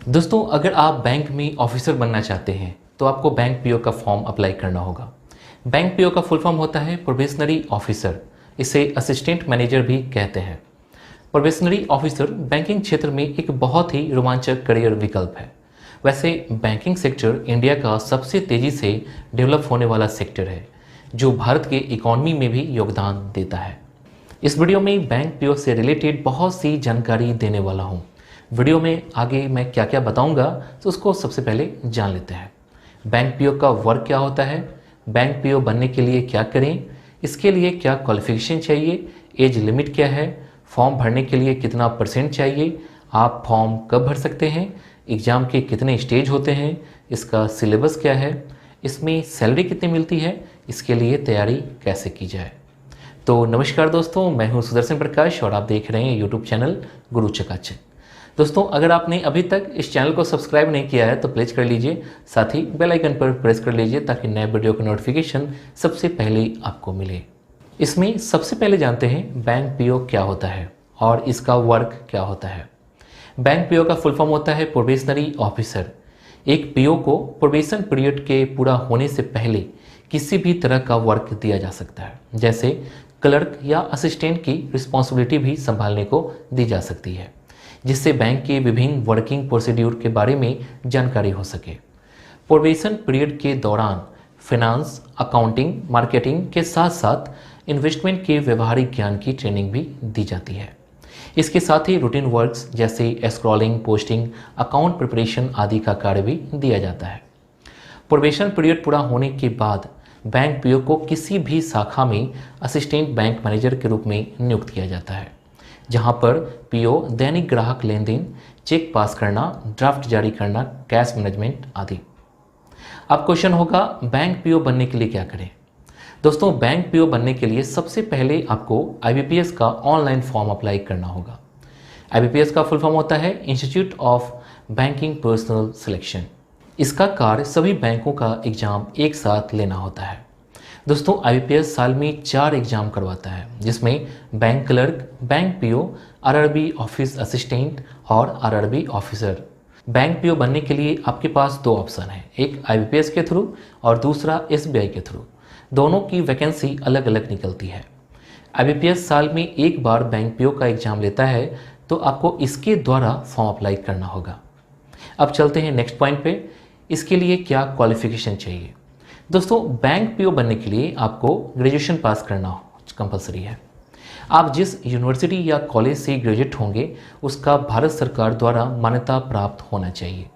दोस्तों, अगर आप बैंक में ऑफिसर बनना चाहते हैं तो आपको बैंक पीओ का फॉर्म अप्लाई करना होगा। बैंक पीओ का फुल फॉर्म होता है प्रोबेशनरी ऑफिसर। इसे असिस्टेंट मैनेजर भी कहते हैं। प्रोबेशनरी ऑफिसर बैंकिंग क्षेत्र में एक बहुत ही रोमांचक करियर विकल्प है। वैसे बैंकिंग सेक्टर इंडिया का सबसे तेज़ी से डेवलप होने वाला सेक्टर है, जो भारत के इकॉनमी में भी योगदान देता है। इस वीडियो में बैंक पीओ से रिलेटेड बहुत सी जानकारी देने वाला हूँ। वीडियो में आगे मैं क्या क्या बताऊंगा तो उसको सबसे पहले जान लेते हैं। बैंक पीओ का वर्क क्या होता है, बैंक पीओ बनने के लिए क्या करें, इसके लिए क्या क्वालिफिकेशन चाहिए, एज लिमिट क्या है, फॉर्म भरने के लिए कितना % चाहिए, आप फॉर्म कब भर सकते हैं, एग्ज़ाम के कितने स्टेज होते हैं, इसका सिलेबस क्या है, इसमें सैलरी कितनी मिलती है, इसके लिए तैयारी कैसे की जाए। तो नमस्कार दोस्तों, मैं हूं सुदर्शन प्रकाश और आप देख रहे हैं यूट्यूब चैनल गुरु चकाचक। दोस्तों, अगर आपने अभी तक इस चैनल को सब्सक्राइब नहीं किया है तो प्लीज़ कर लीजिए, साथ ही बेल आइकन पर प्रेस कर लीजिए ताकि नए वीडियो का नोटिफिकेशन सबसे पहले आपको मिले। इसमें सबसे पहले जानते हैं बैंक पीओ क्या होता है और इसका वर्क क्या होता है। बैंक पीओ का फुल फॉर्म होता है प्रोबेशनरी ऑफिसर। एक पीओ को प्रोबेशन पीरियड के पूरा होने से पहले किसी भी तरह का वर्क दिया जा सकता है, जैसे क्लर्क या असिस्टेंट की रिस्पॉन्सिबिलिटी भी संभालने को दी जा सकती है, जिससे बैंक के विभिन्न वर्किंग प्रोसीड्यूर के बारे में जानकारी हो सके। प्रोबेशन पीरियड के दौरान फाइनेंस, अकाउंटिंग, मार्केटिंग के साथ साथ इन्वेस्टमेंट के व्यवहारिक ज्ञान की ट्रेनिंग भी दी जाती है। इसके साथ ही रूटीन वर्क्स जैसे स्क्रॉलिंग, पोस्टिंग, अकाउंट प्रिपरेशन आदि का कार्य भी दिया जाता है। प्रोबेशन पीरियड पूरा होने के बाद बैंक पीओ को किसी भी शाखा में असिस्टेंट बैंक मैनेजर के रूप में नियुक्त किया जाता है, जहां पर पीओ दैनिक ग्राहक लेन देन, चेक पास करना, ड्राफ्ट जारी करना, कैश मैनेजमेंट आदि। अब क्वेश्चन होगा, बैंक पीओ बनने के लिए क्या करें। दोस्तों, बैंक पीओ बनने के लिए सबसे पहले आपको आईबीपीएस का ऑनलाइन फॉर्म अप्लाई करना होगा। आईबीपीएस का फुल फॉर्म होता है institute of banking personal selection. इसका कार्य सभी बैंकों का एग्जाम एक साथ लेना होता है। दोस्तों, आईबीपीएस साल में 4 एग्जाम करवाता है, जिसमें bank clerk, bank PO, RRB office assistant और आरआरबी ऑफिसर। बैंक पीओ बनने के लिए आपके पास 2 ऑप्शन हैं, एक आईबीपीएस के थ्रू और दूसरा एसबीआई के थ्रू। दोनों की वैकेंसी अलग अलग निकलती है। आईबीपीएस साल में एक बार बैंक पीओ का एग्जाम लेता है, तो आपको इसके द्वारा फॉर्म अप्लाई करना होगा। अब चलते हैं नेक्स्ट पॉइंट पे, इसके लिए क्या क्वालिफिकेशन चाहिए। दोस्तों, बैंक पीओ बनने के लिए आपको ग्रेजुएशन पास करना कंपलसरी है। आप जिस यूनिवर्सिटी या कॉलेज से ग्रेजुएट होंगे उसका भारत सरकार द्वारा मान्यता प्राप्त होना चाहिए।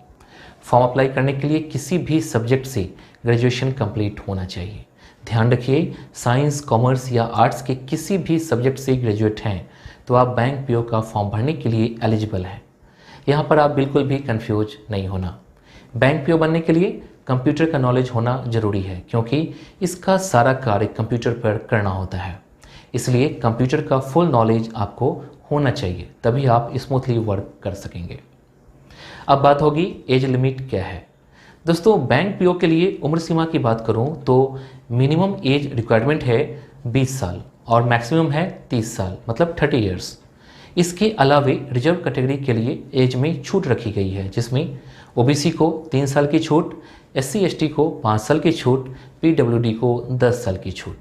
फॉर्म अप्लाई करने के लिए किसी भी सब्जेक्ट से ग्रेजुएशन कंप्लीट होना चाहिए। ध्यान रखिए, साइंस, कॉमर्स या आर्ट्स के किसी भी सब्जेक्ट से ग्रेजुएट हैं तो आप बैंक पीओ का फॉर्म भरने के लिए एलिजिबल हैं। यहाँ पर आप बिल्कुल भी कंफ्यूज नहीं होना। बैंक पीओ बनने के लिए कंप्यूटर का नॉलेज होना जरूरी है, क्योंकि इसका सारा कार्य कंप्यूटर पर करना होता है। इसलिए कंप्यूटर का फुल नॉलेज आपको होना चाहिए, तभी आप स्मूथली वर्क कर सकेंगे। अब बात होगी एज लिमिट क्या है। दोस्तों, बैंक पीओ के लिए उम्र सीमा की बात करूं तो मिनिमम एज रिक्वायरमेंट है 20 साल और मैक्सिमम है 30 साल, मतलब 30 ईयर्स। इसके अलावे रिजर्व कैटेगरी के लिए एज में छूट रखी गई है, जिसमें ओबीसी को 3 साल की छूट, एससी एसटी को 5 साल की छूट, पीडब्ल्यूडी को 10 साल की छूट,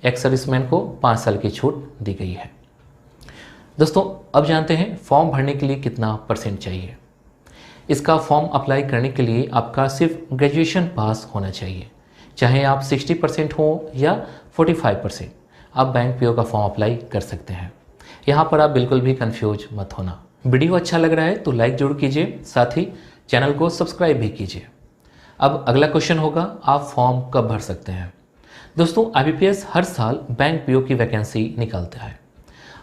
एक्स सर्विसमैन को 5 साल की छूट दी गई है। दोस्तों, अब जानते हैं फॉर्म भरने के लिए कितना % चाहिए। इसका फॉर्म अप्लाई करने के लिए आपका सिर्फ ग्रेजुएशन पास होना चाहिए, चाहे आप 60% हो या 45%। आप बैंक पीओ का फॉर्म अप्लाई कर सकते हैं। यहाँ पर आप बिल्कुल भी कंफ्यूज मत होना। वीडियो अच्छा लग रहा है तो लाइक जरूर कीजिए, साथ ही चैनल को सब्सक्राइब भी कीजिए। अब अगला क्वेश्चन होगा, आप फॉर्म कब भर सकते हैं। दोस्तों, आईबीपीएस हर साल बैंक पीओ की वैकेंसी निकालता है।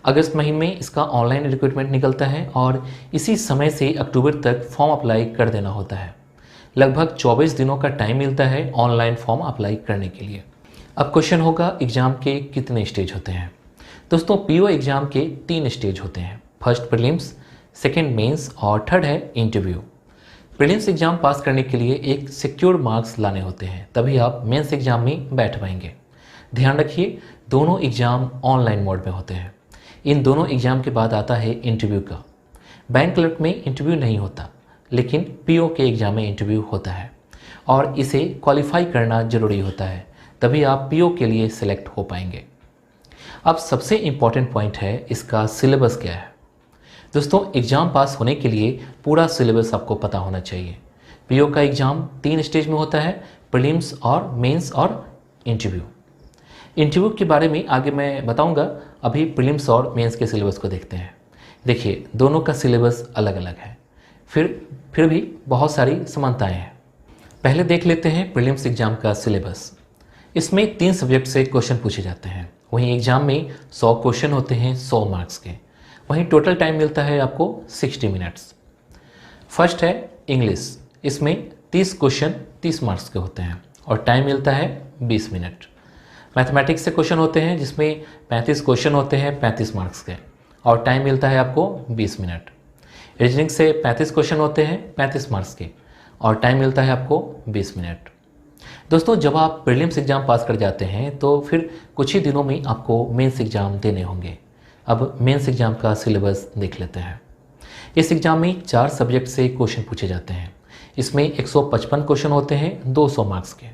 अगस्त महीने में इसका ऑनलाइन रिक्रूटमेंट निकलता है और इसी समय से अक्टूबर तक फॉर्म अप्लाई कर देना होता है। लगभग 24 दिनों का टाइम मिलता है ऑनलाइन फॉर्म अप्लाई करने के लिए। अब क्वेश्चन होगा, एग्जाम के कितने स्टेज होते हैं। दोस्तों, पीओ एग्जाम के 3 स्टेज होते हैं, फर्स्ट प्रीलिम्स, सेकेंड मेंस और थर्ड है इंटरव्यू। प्रीलिम्स एग्जाम पास करने के लिए एक सिक्योर मार्क्स लाने होते हैं, तभी आप मेंस एग्जाम में बैठ पाएंगे। ध्यान रखिए, दोनों एग्जाम ऑनलाइन मोड में होते हैं। इन दोनों एग्जाम के बाद आता है इंटरव्यू का। बैंक क्लर्क में इंटरव्यू नहीं होता, लेकिन पीओ के एग्ज़ाम में इंटरव्यू होता है और इसे क्वालिफाई करना ज़रूरी होता है, तभी आप पीओ के लिए सिलेक्ट हो पाएंगे। अब सबसे इम्पॉर्टेंट पॉइंट है इसका सिलेबस क्या है। दोस्तों, एग्ज़ाम पास होने के लिए पूरा सिलेबस आपको पता होना चाहिए। पीओ का एग्ज़ाम 3 स्टेज में होता है, प्रीलिम्स और मेंस और इंटरव्यू। इंटरव्यू के बारे में आगे मैं बताऊंगा, अभी प्रीलिम्स और मेंस के सिलेबस को देखते हैं। देखिए, दोनों का सिलेबस अलग अलग है, फिर भी बहुत सारी समानताएं हैं। पहले देख लेते हैं प्रीलिम्स एग्ज़ाम का सिलेबस। इसमें 3 सब्जेक्ट से क्वेश्चन पूछे जाते हैं। वहीं एग्ज़ाम में 100 क्वेश्चन होते हैं 100 मार्क्स के। वहीं टोटल टाइम मिलता है आपको 60 मिनट्स। फर्स्ट है इंग्लिश। इसमें 30 क्वेश्चन 30 मार्क्स के होते हैं और टाइम मिलता है 20 मिनट। मैथमेटिक्स से क्वेश्चन होते हैं जिसमें 35 क्वेश्चन होते हैं 35 मार्क्स के और टाइम मिलता है आपको 20 मिनट। रीजनिंग से 35 क्वेश्चन होते हैं 35 मार्क्स के और टाइम मिलता है आपको 20 मिनट। दोस्तों, जब आप प्रीलिम्स एग्ज़ाम पास कर जाते हैं तो फिर कुछ ही दिनों में आपको मेंस एग्ज़ाम देने होंगे। अब मेंस एग्ज़ाम का सिलेबस देख लेते हैं। इस एग्ज़ाम में 4 सब्जेक्ट से क्वेश्चन पूछे जाते हैं। इसमें 155 क्वेश्चन होते हैं 200 मार्क्स के।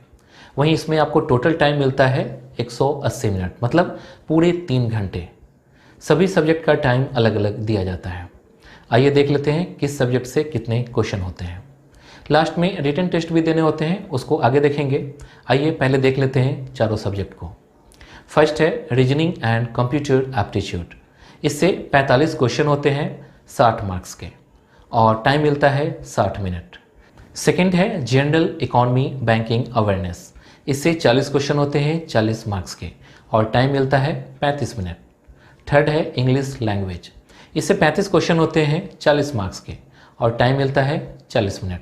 वहीं इसमें आपको टोटल टाइम मिलता है 180 मिनट, मतलब पूरे 3 घंटे। सभी सब्जेक्ट का टाइम अलग अलग दिया जाता है। आइए देख लेते हैं किस सब्जेक्ट से कितने क्वेश्चन होते हैं। लास्ट में रिटन टेस्ट भी देने होते हैं, उसको आगे देखेंगे। आइए पहले देख लेते हैं चारों सब्जेक्ट को। फर्स्ट है रीजनिंग एंड कंप्यूटर एप्टीट्यूड। इससे 45 क्वेश्चन होते हैं 60 मार्क्स के और टाइम मिलता है 60 मिनट। सेकेंड है जनरल इकोनॉमी बैंकिंग अवेयरनेस। इससे 40 क्वेश्चन होते हैं 40 मार्क्स के और टाइम मिलता है 35 मिनट। थर्ड है इंग्लिश लैंग्वेज। इससे 35 क्वेश्चन होते हैं 40 मार्क्स के और टाइम मिलता है 40 मिनट।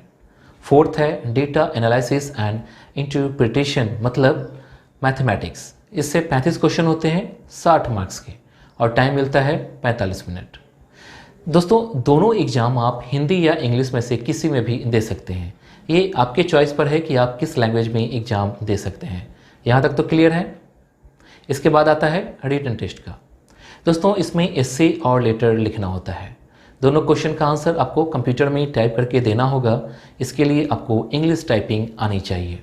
फोर्थ है डेटा एनालिसिस एंड इंटरप्रिटेशन, मतलब मैथमेटिक्स। इससे 35 क्वेश्चन होते हैं 60 मार्क्स के और टाइम मिलता है 45 मिनट। दोस्तों, दोनों एग्ज़ाम आप हिंदी या इंग्लिश में से किसी में भी दे सकते हैं। ये आपके चॉइस पर है कि आप किस लैंग्वेज में एग्ज़ाम दे सकते हैं। यहाँ तक तो क्लियर है। इसके बाद आता है रिटन टेस्ट का। दोस्तों, इसमें एस्से और लेटर लिखना होता है। दोनों क्वेश्चन का आंसर आपको कंप्यूटर में टाइप करके देना होगा। इसके लिए आपको इंग्लिश टाइपिंग आनी चाहिए।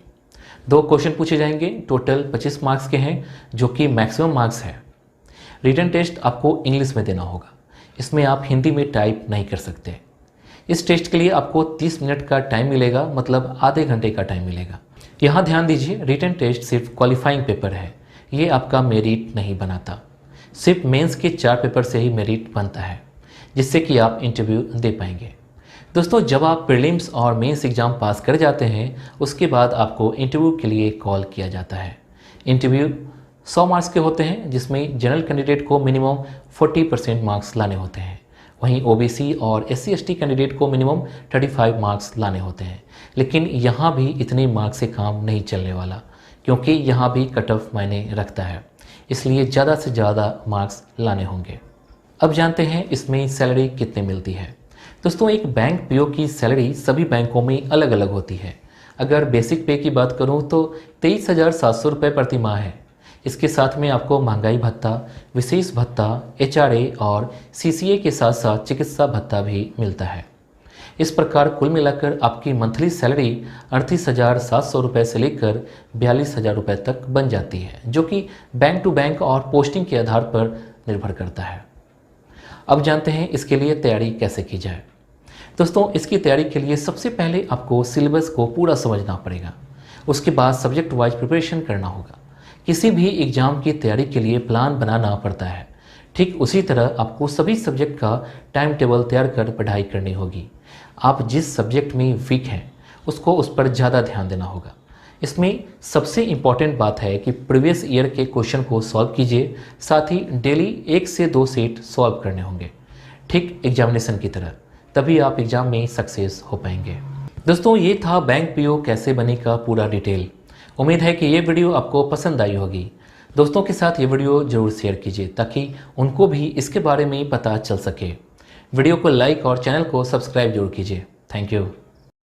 2 क्वेश्चन पूछे जाएंगे, टोटल 25 मार्क्स के हैं, जो कि मैक्सिमम मार्क्स है। रिटन टेस्ट आपको इंग्लिश में देना होगा। इसमें आप हिंदी में टाइप नहीं कर सकते। इस टेस्ट के लिए आपको 30 मिनट का टाइम मिलेगा, मतलब आधे घंटे का टाइम मिलेगा। यहाँ ध्यान दीजिए, रिटन टेस्ट सिर्फ क्वालिफाइंग पेपर है, ये आपका मेरिट नहीं बनाता। सिर्फ मेंस के 4 पेपर से ही मेरिट बनता है, जिससे कि आप इंटरव्यू दे पाएंगे। दोस्तों, जब आप प्रीलिम्स और मेंस एग्ज़ाम पास कर जाते हैं, उसके बाद आपको इंटरव्यू के लिए कॉल किया जाता है। इंटरव्यू 100 मार्क्स के होते हैं, जिसमें जनरल कैंडिडेट को मिनिमम 40% मार्क्स लाने होते हैं। वहीं ओबीसी और SC ST कैंडिडेट को मिनिमम 35 मार्क्स लाने होते हैं। लेकिन यहाँ भी इतने मार्क्स से काम नहीं चलने वाला, क्योंकि यहाँ भी कट ऑफ मायने रखता है, इसलिए ज़्यादा से ज़्यादा मार्क्स लाने होंगे। अब जानते हैं इसमें सैलरी कितने मिलती है। दोस्तों, एक बैंक पीओ की सैलरी सभी बैंकों में अलग अलग होती है। अगर बेसिक पे की बात करूं तो 23,700 रुपये प्रति माह है। इसके साथ में आपको महंगाई भत्ता, विशेष भत्ता, HRA और CCA के साथ साथ चिकित्सा भत्ता भी मिलता है। इस प्रकार कुल मिलाकर आपकी मंथली सैलरी 38,700 रुपये से लेकर 42,000 रुपये तक बन जाती है, जो कि बैंक टू बैंक और पोस्टिंग के आधार पर निर्भर करता है। अब जानते हैं इसके लिए तैयारी कैसे की जाए। दोस्तों, इसकी तैयारी के लिए सबसे पहले आपको सिलेबस को पूरा समझना पड़ेगा। उसके बाद सब्जेक्ट वाइज प्रिपरेशन करना होगा। किसी भी एग्ज़ाम की तैयारी के लिए प्लान बनाना पड़ता है। ठीक उसी तरह आपको सभी सब्जेक्ट का टाइम टेबल तैयार कर पढ़ाई करनी होगी। आप जिस सब्जेक्ट में वीक हैं, उसको उस पर ज़्यादा ध्यान देना होगा। इसमें सबसे इम्पॉर्टेंट बात है कि प्रीवियस ईयर के क्वेश्चन को सॉल्व कीजिए, साथ ही डेली 1 से 2 सेट सॉल्व करने होंगे, ठीक एग्जामिनेशन की तरह। तभी आप एग्ज़ाम में सक्सेस हो पाएंगे। दोस्तों, ये था बैंक पीओ कैसे बने का पूरा डिटेल। उम्मीद है कि ये वीडियो आपको पसंद आई होगी। दोस्तों के साथ ये वीडियो ज़रूर शेयर कीजिए, ताकि उनको भी इसके बारे में पता चल सके। वीडियो को लाइक और चैनल को सब्सक्राइब जरूर कीजिए। Thank you.